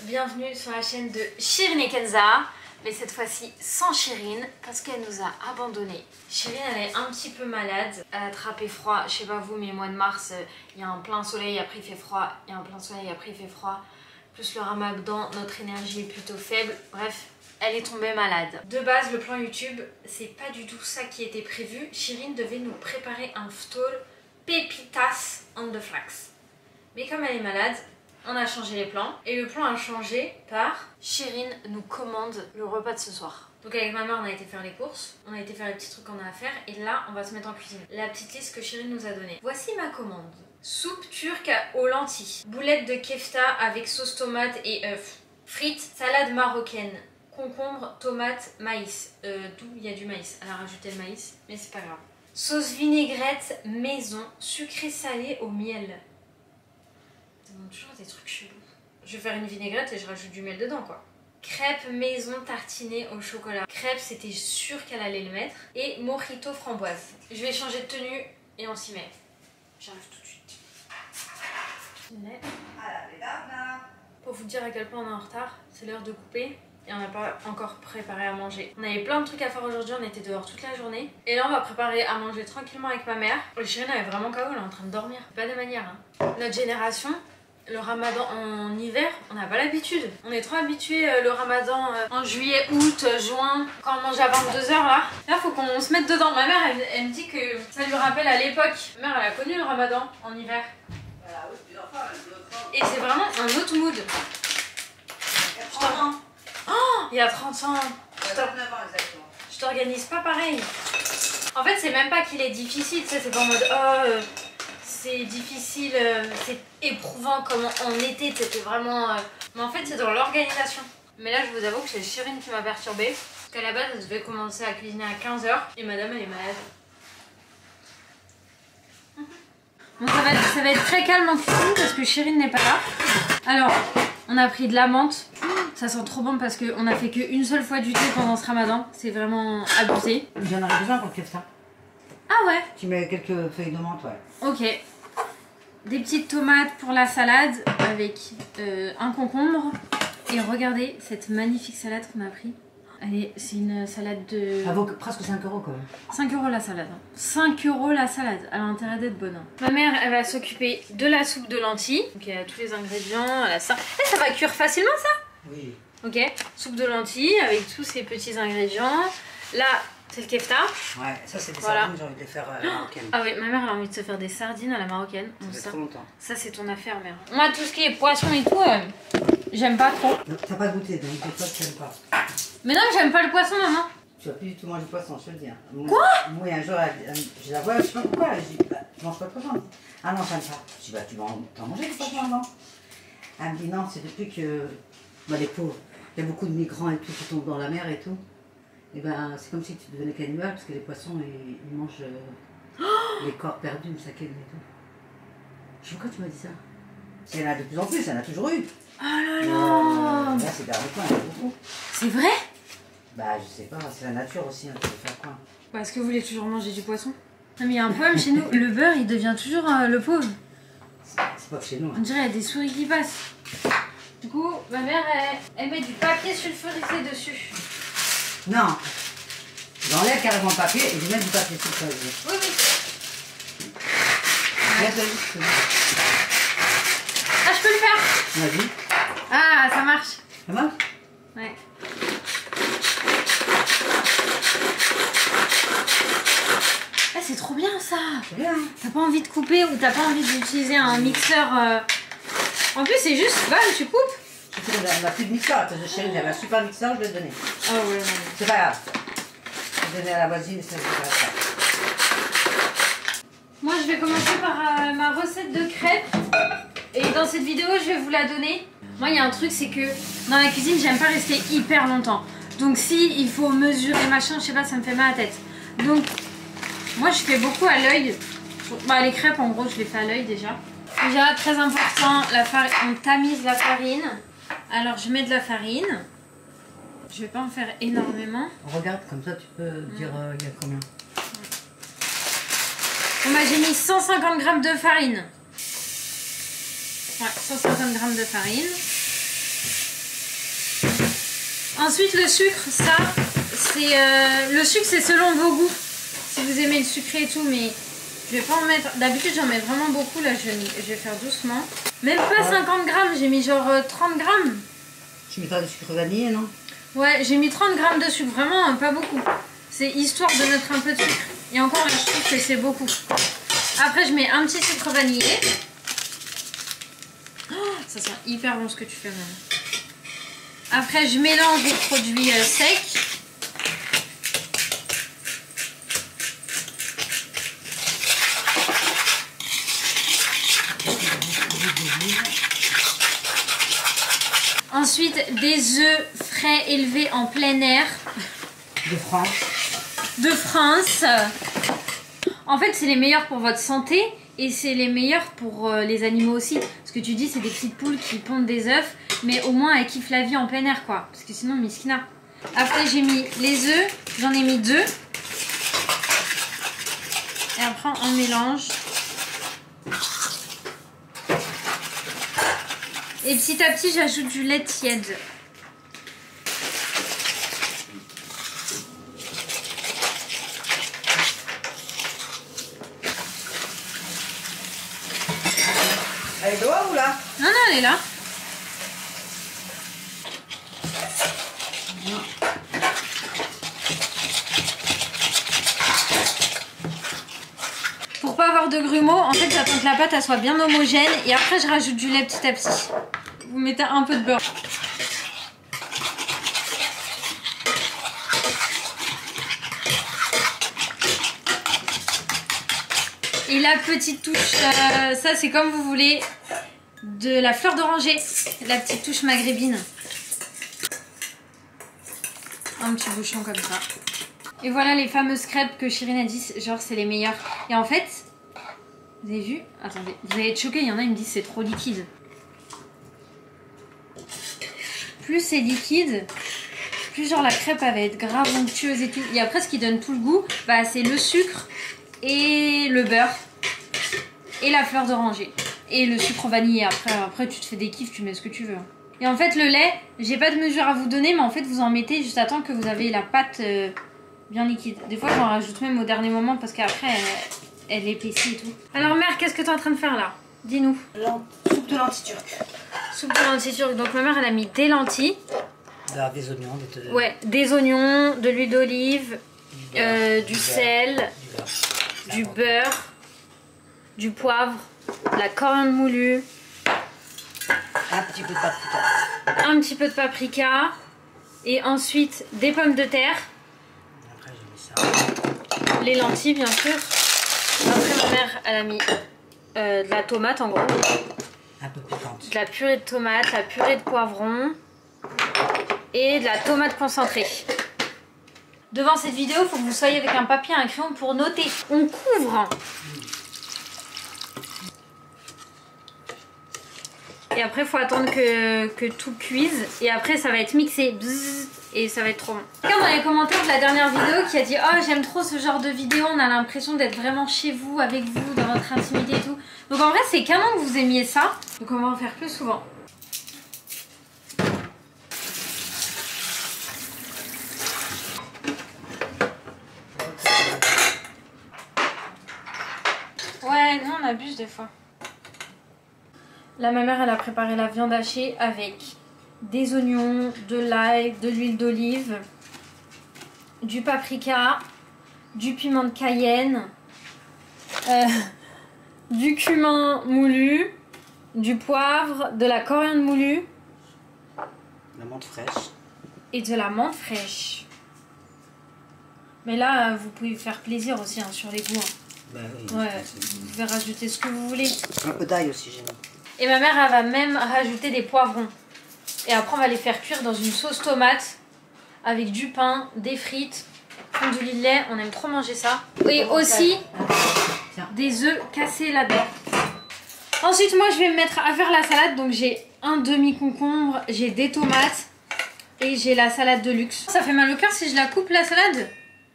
Bienvenue sur la chaîne de Chirine et Kenza, mais cette fois-ci sans Chirine parce qu'elle nous a abandonnés. Chirine elle est un petit peu malade, elle a attrapé froid, je sais pas vous mais mois de mars il y a un plein soleil, après il fait froid, il y a un plein soleil, après il fait froid, plus le ramadan, notre énergie est plutôt faible, bref. Elle est tombée malade. De base, le plan YouTube, c'est pas du tout ça qui était prévu. Chirine devait nous préparer un phtol pépitas on the flax. Mais comme elle est malade, on a changé les plans. Et le plan a changé par Chirine nous commande le repas de ce soir. Donc avec ma mère, on a été faire les courses, on a été faire les petits trucs qu'on a à faire. Et là, on va se mettre en cuisine. La petite liste que Chirine nous a donnée. Voici ma commande. Soupe turque aux lentilles. Boulettes de kefta avec sauce tomate et œufs. Frites, salade marocaine. Concombre, tomate, maïs. D'où il y a du maïs. Elle a rajouté le maïs, mais c'est pas grave. Sauce vinaigrette maison, sucré salé au miel. Ça demande toujours des trucs chelous. Je vais faire une vinaigrette et je rajoute du miel dedans quoi. Crêpes maison tartinée au chocolat. Crêpes, c'était sûr qu'elle allait le mettre. Et mojito framboise. Je vais changer de tenue et on s'y met. J'arrive tout de suite. Pour vous dire à quel point on est en retard, c'est l'heure de couper. Et on n'a pas encore préparé à manger. On avait plein de trucs à faire aujourd'hui, on était dehors toute la journée. Et là on va préparer à manger tranquillement avec ma mère. Chirine elle est vraiment KO, elle est en train de dormir. Pas de manière hein. Notre génération, le ramadan en hiver, on n'a pas l'habitude. On est trop habitué le ramadan en juillet, août, juin, quand on mange à 22h là. Là faut qu'on se mette dedans. Ma mère elle me dit que ça lui rappelle à l'époque. Ma mère elle a connu le ramadan en hiver. Et c'est vraiment un autre mood. Oh, il y a 30 ans. 29 ans exactement. Je t'organise pas pareil. En fait, c'est même pas qu'il est difficile, tu sais, c'est pas en mode oh, c'est difficile, c'est éprouvant comme en été, c'était vraiment. Mais en fait, c'est dans l'organisation. Mais là, je vous avoue que c'est Chirine qui m'a perturbée. Parce qu'à la base, elle devait commencer à cuisiner à 15h et madame, elle est malade. Donc, ça va être très calme en cuisine parce que Chirine n'est pas là. Alors, on a pris de la menthe. Ça sent trop bon parce qu'on a fait qu'une seule fois du thé pendant ce ramadan. C'est vraiment abusé. J'en aurais besoin pour le kefta. Ah ouais. Tu mets quelques feuilles de menthe, ouais. Ok. Des petites tomates pour la salade avec un concombre. Et regardez cette magnifique salade qu'on a pris. Allez, c'est une salade de... Ça vaut presque 5 € quand même. 5 € la salade. 5 € la salade. Elle a intérêt d'être bonne. Ma mère, elle va s'occuper de la soupe de lentilles. Donc il y a tous les ingrédients. Elle a ça. Et ça va cuire facilement ça? Oui. Ok, soupe de lentilles avec tous ces petits ingrédients. Là, c'est le kefta. Ouais, ça c'est des voilà. sardines, j'ai envie de les faire à la marocaine. Ah oui, ma mère elle a envie de se faire des sardines à la marocaine. Ça fait trop longtemps. Ça c'est ton affaire, mère. Moi, tout ce qui est poisson et tout, j'aime pas trop. T'as pas goûté, donc des fois tu n'aimes pas. Mais non, j'aime pas le poisson, maman. Tu vas plus du tout manger de poisson, je te le dis. Quoi? Moi, un jour, je la vois, je sais pas pourquoi. Je dis, bah, tu manges pas de poisson? Ah non, j'aime pas. Je dis, bah, tu vas en manger du poisson avant. Elle me dit, non, c'est depuis que. Bah, les pauvres. Il y a beaucoup de migrants et tout qui tombent dans la mer et tout. Et ben c'est comme si tu devenais cannibale parce que les poissons ils mangent les corps perdus, une saccade et tout. Je sais pourquoi tu m'as dit ça. Il y en a de plus en plus, il y en a toujours eu. Oh là là. Là c'est dernier temps, il y en a beaucoup. C'est vrai? Bah je sais pas, c'est la nature aussi, hein, tu peux faire quoi. Est-ce que vous voulez toujours manger du poisson? Non mais il y a un problème chez nous, le beurre il devient toujours le pauvre. C'est pas que chez nous. Hein. On dirait il y a des souris qui passent. Du coup, ma mère, elle met du papier sulfurisé dessus. Non. J'enlève carrément le papier et je mets du papier sulfurisé. Oui, oui. Ah, je peux le faire. Vas-y. Ah, ça marche. Ça marche? Ouais. Ah, c'est trop bien ça. C'est bien. T'as pas envie de couper ou t'as pas envie d'utiliser un mixeur En plus, c'est juste, bam, tu coupes. On n'a plus de mixeur, chérie, j'avais un super mixeur, je vais te donner. Ah ouais, ouais. C'est pas grave. Je vais donner à la voisine, ça va faire. Moi, je vais commencer par ma recette de crêpes. Et dans cette vidéo, je vais vous la donner. Moi, il y a un truc, c'est que dans la cuisine, j'aime pas rester hyper longtemps. Donc, si il faut mesurer machin, je sais pas, ça me fait mal à la tête. Donc, moi, je fais beaucoup à l'œil. Bah, les crêpes, en gros, je les fais à l'œil déjà. Déjà, très important, on tamise la farine. Alors, je mets de la farine. Je vais pas en faire énormément. Regarde, comme ça, tu peux dire il y a combien. Bon, bah, j'ai mis 150 g de farine. Ouais, 150 g de farine. Ensuite le sucre, ça c'est le sucre c'est selon vos goûts. Si vous aimez le sucré et tout, mais je vais pas en mettre. D'habitude j'en mets vraiment beaucoup, là je vais faire doucement. Même pas 50 grammes, j'ai mis genre 30 grammes. Tu mets pas de sucre vanillé, non? Ouais, j'ai mis 30 grammes de sucre, vraiment pas beaucoup. C'est histoire de mettre un peu de sucre. Et encore là, je trouve que c'est beaucoup. Après, je mets un petit sucre vanillé. Oh, ça sent hyper bon ce que tu fais, même. Après, je mélange les produits secs. Ensuite, des œufs frais élevés en plein air. De France. De France. En fait, c'est les meilleurs pour votre santé et c'est les meilleurs pour les animaux aussi. Ce que tu dis, c'est des petites poules qui pondent des œufs, mais au moins elles kiffent la vie en plein air, quoi. Parce que sinon, miskina. Après, j'ai mis les œufs, j'en ai mis 2. Et après, on mélange. Et petit à petit, j'ajoute du lait tiède. Elle est dehors ou là? Non, non, elle est là. Pour pas avoir de grumeaux, en fait, j'attends que la pâte elle soit bien homogène et après, je rajoute du lait petit à petit. Vous mettez un peu de beurre. Et la petite touche, ça c'est comme vous voulez, de la fleur d'oranger, la petite touche maghrébine. Un petit bouchon comme ça. Et voilà les fameuses crêpes que Chirine a dit, genre c'est les meilleures. Et en fait, vous avez vu? Attendez, vous allez être choqués, il y en a qui me disent c'est trop liquide. Plus c'est liquide, plus genre la crêpe elle va être grave onctueuse et tout. Et après ce qui donne tout le goût, bah, c'est le sucre et le beurre et la fleur d'oranger. Et le sucre vanillé. Après tu te fais des kiffs, tu mets ce que tu veux. Et en fait le lait, j'ai pas de mesure à vous donner, mais en fait vous en mettez juste à temps que vous avez la pâte bien liquide. Des fois j'en rajoute même au dernier moment parce qu'après elle épaissit et tout. Alors mère, qu'est-ce que tu es en train de faire là? Dis-nous. Soupe de lentilles turques. Soupe de lentilles turques. Donc ma mère elle a mis des lentilles. Des oignons. Ouais, des oignons, de l'huile d'olive, du sel, du beurre, du poivre, de la coriandre moulue. Un petit peu de paprika. Un petit peu de paprika. Et ensuite des pommes de terre. Après j'ai mis ça. Les lentilles bien sûr. Après ma mère elle a mis de la tomate en gros. Un peu piquante. De la purée de tomate, la purée de poivron. Et de la tomate concentrée. Devant cette vidéo, il faut que vous soyez avec un papier et un crayon pour noter. On couvre. Et après, il faut attendre que tout cuise. Et après, ça va être mixé. Bzzz, et ça va être trop bon. Quelqu'un dans les commentaires de la dernière vidéo qui a dit « Oh, j'aime trop ce genre de vidéo. On a l'impression d'être vraiment chez vous, avec vous, dans votre intimité et tout. » Donc en vrai, c'est canon que vous aimiez ça. Donc on va en faire plus souvent. Ouais, nous on abuse des fois. Là, ma mère, elle a préparé la viande hachée avec des oignons, de l'ail, de l'huile d'olive, du paprika, du piment de Cayenne, du cumin moulu, du poivre, de la coriandre moulue. La menthe fraîche. Et de la menthe fraîche. Mais là, vous pouvez faire plaisir aussi hein, sur les goûts. Hein. Bah oui. Ouais, vous pouvez rajouter ce que vous voulez. Un peu d'ail aussi, j'ai mis. Et ma mère, elle va même rajouter des poivrons. Et après, on va les faire cuire dans une sauce tomate avec du pain, des frites, fondue de lait. On aime trop manger ça. Et aussi des œufs cassés là-dedans. Ensuite, moi, je vais me mettre à faire la salade. Donc, j'ai un demi-concombre, j'ai des tomates et j'ai la salade de luxe. Ça fait mal au cœur si je la coupe, la salade.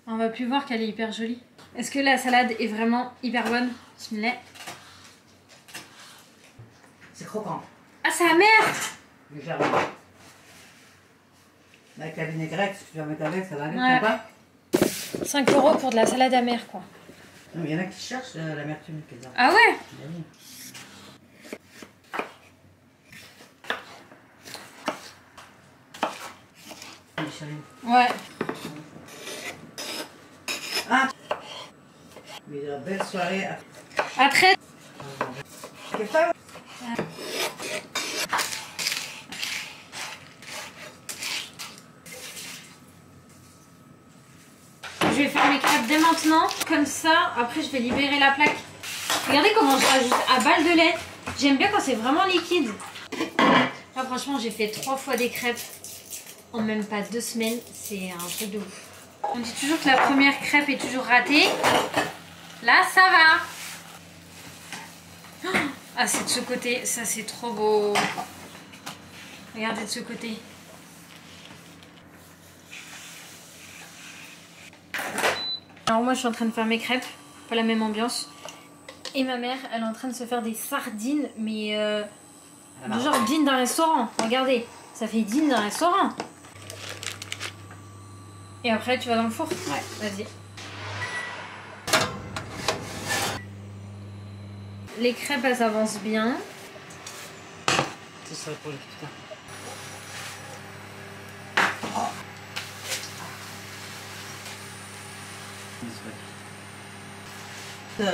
On va plus voir qu'elle est hyper jolie. Est-ce que la salade est vraiment hyper bonne? Bismillah. C'est croquant. Ah, c'est amer! Légèrement. Avec la vinaigrette, si tu vas mettre avec, ça va bien, Ouais. pas. 5 € pour de la salade amère, quoi. Non, mais il y en a qui cherchent l'amertume, Kenza. Ah ouais? Oui. Ouais. Ah. Mais belle soirée. À très. Qu'est-ce que ça? Je vais faire mes crêpes dès maintenant, comme ça, après je vais libérer la plaque. Regardez comment je rajoute à balle de lait. J'aime bien quand c'est vraiment liquide. Là franchement j'ai fait 3 fois des crêpes en même pas 2 semaines, c'est un truc de ouf. On dit toujours que la première crêpe est toujours ratée. Là ça va. Ah c'est de ce côté, ça c'est trop beau. Regardez de ce côté. Alors moi je suis en train de faire mes crêpes, pas la même ambiance. Et ma mère elle est en train de se faire des sardines, mais de genre dîne d'un restaurant. Regardez, ça fait dîne d'un restaurant. Et après tu vas dans le four? Ouais. Vas-y. Les crêpes elles avancent bien. C'est ça pour le putain. Tu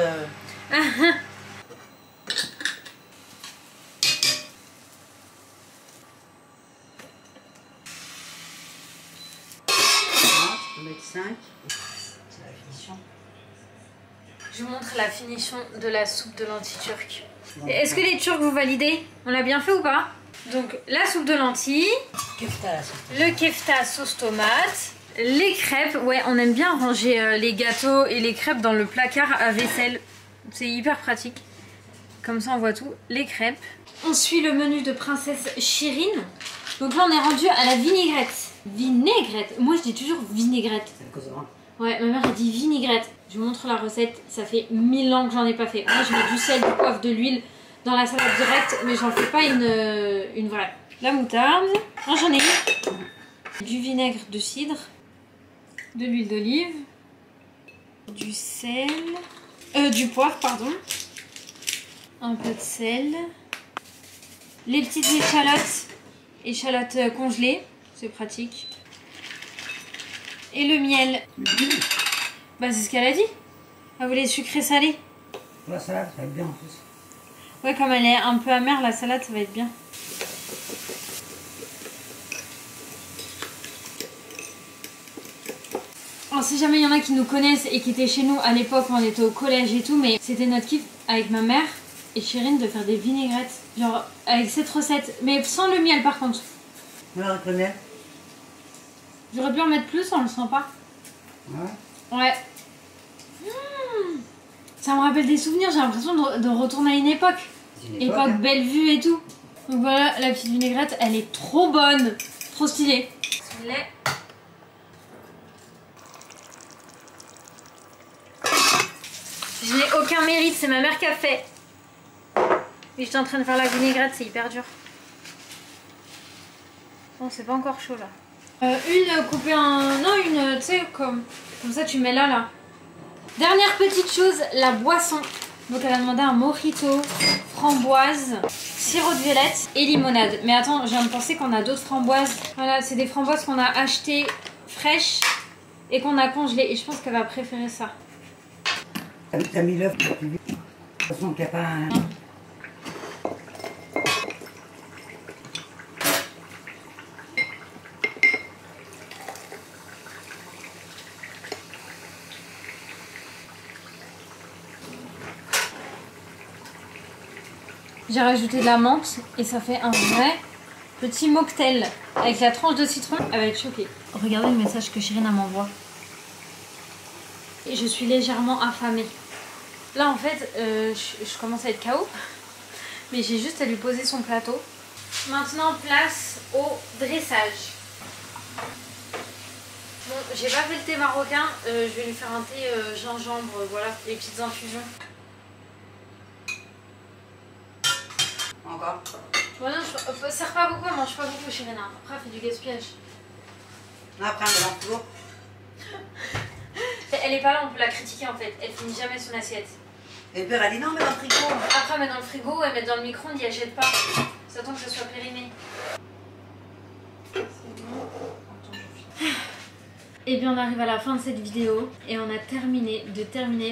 peux mettre 5. C'est la finition. Je vous montre la finition de la soupe de lentilles turque. Est-ce que les turcs vous validez? On l'a bien fait ou pas? Donc la soupe de lentilles, Kefta, là, le kefta sauce tomate, les crêpes. Ouais, on aime bien ranger les gâteaux et les crêpes dans le placard à vaisselle. C'est hyper pratique. Comme ça on voit tout. Les crêpes. On suit le menu de princesse Chirine. Donc là on est rendu à la vinaigrette. Vinaigrette. Moi je dis toujours vinaigrette. c'est à cause de moi. Ouais, ma mère a dit vinaigrette. Je vous montre la recette. Ça fait 1000 ans que j'en ai pas fait. Moi je mets du sel, du poivre, de l'huile dans la salade directe, mais j'en fais pas une vraie. La moutarde. Non, j'en ai une. Du vinaigre de cidre. De l'huile d'olive. Du sel. Du poivre, pardon. Un peu de sel. Les petites échalotes. Échalotes congelées. C'est pratique. Et le miel. Bah c'est ce qu'elle a dit. Elle voulait sucré salé. La salade, ça va être bien en plus. Ouais, comme elle est un peu amère, la salade, ça va être bien. Alors si jamais il y en a qui nous connaissent et qui étaient chez nous à l'époque où on était au collège et tout, mais c'était notre kiff avec ma mère et Chirine de faire des vinaigrettes. Genre avec cette recette, mais sans le miel par contre. Alors avec le miel. J'aurais pu en mettre plus, on le sent pas. Ouais. Ouais. Ça me rappelle des souvenirs, j'ai l'impression de retourner à une époque. Époque hein. Bellevue et tout. Donc voilà, la petite vinaigrette, elle est trop bonne. Trop stylée. Bismillah. Je n'ai aucun mérite, c'est ma mère qui a fait. Mais j'étais en train de faire la vinaigrette, c'est hyper dur. Bon, c'est pas encore chaud là. Une coupée en... Non, une, tu sais, comme ça tu mets là. Dernière petite chose, la boisson. Donc elle a demandé un mojito, framboise, sirop de violette et limonade. Mais attends, je viens de penser qu'on a d'autres framboises. Voilà, c'est des framboises qu'on a achetées fraîches et qu'on a congelées. Et je pense qu'elle va préférer ça. T'as mis l'œuf plus vite. De toute façon, qu'il n'y a pas un... J'ai rajouté de la menthe et ça fait un vrai petit mocktail. Avec la tranche de citron, elle va être choquée. Regardez le message que Chirine m'envoie. Et je suis légèrement affamée. Là en fait, je commence à être KO. Mais j'ai juste à lui poser son plateau. Maintenant place au dressage. Bon, j'ai pas fait le thé marocain. Je vais lui faire un thé gingembre, voilà, les petites infusions. Encore. Bon non, sert pas beaucoup, elle mange pas beaucoup Chirina. Après elle fait du gaspillage. Après, on met dans le four. Elle est pas là, on peut la critiquer en fait. Elle finit jamais son assiette. Et le père a dit non, mais dans le frigo. Après, elle met dans le frigo, elle met dans le micro-ondes, elle jette pas. Ça attend que ça soit périmé. Et bien on arrive à la fin de cette vidéo et on a terminé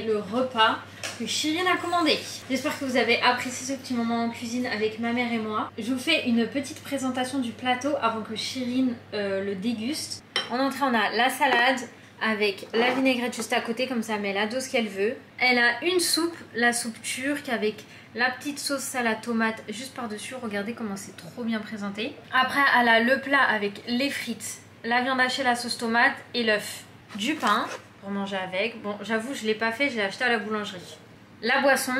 le repas que Chirine a commandé. J'espère que vous avez apprécié ce petit moment en cuisine avec ma mère et moi. Je vous fais une petite présentation du plateau avant que Chirine le déguste. En entrée on a la salade avec la vinaigrette juste à côté, comme ça elle met la dose qu'elle veut. Elle a une soupe, la soupe turque avec la petite sauce salade tomate juste par dessus. Regardez comment c'est trop bien présenté. Après elle a le plat avec les frites, la viande hachée, la sauce tomate et l'œuf. Du pain pour manger avec. Bon, j'avoue, je ne l'ai pas fait, je l'ai acheté à la boulangerie. La boisson,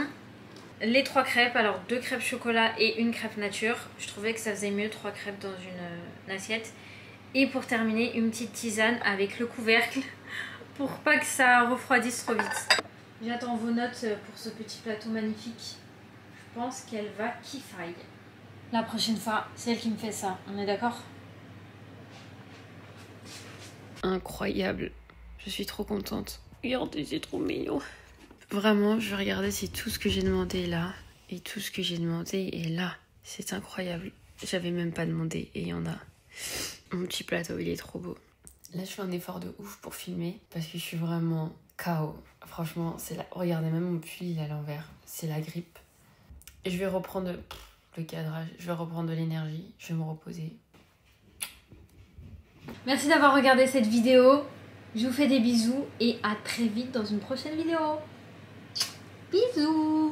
les 3 crêpes. Alors 2 crêpes chocolat et une crêpe nature. Je trouvais que ça faisait mieux 3 crêpes dans une assiette. Et pour terminer, une petite tisane avec le couvercle pour pas que ça refroidisse trop vite. J'attends vos notes pour ce petit plateau magnifique. Je pense qu'elle va kiffer. La prochaine fois, c'est elle qui me fait ça. On est d'accord ? Incroyable. Je suis trop contente. Regardez, c'est trop mignon. Vraiment, je vais regarder si tout ce que j'ai demandé est là. Et tout ce que j'ai demandé est là. C'est incroyable. J'avais même pas demandé et il y en a. Mon petit plateau, il est trop beau. Là, je fais un effort de ouf pour filmer parce que je suis vraiment KO. Franchement, c'est là. Regardez, même mon pull, il est à l'envers. C'est la grippe. Et je vais reprendre le cadrage. Je vais reprendre de l'énergie. Je vais me reposer. Merci d'avoir regardé cette vidéo. Je vous fais des bisous et à très vite dans une prochaine vidéo. Bisous.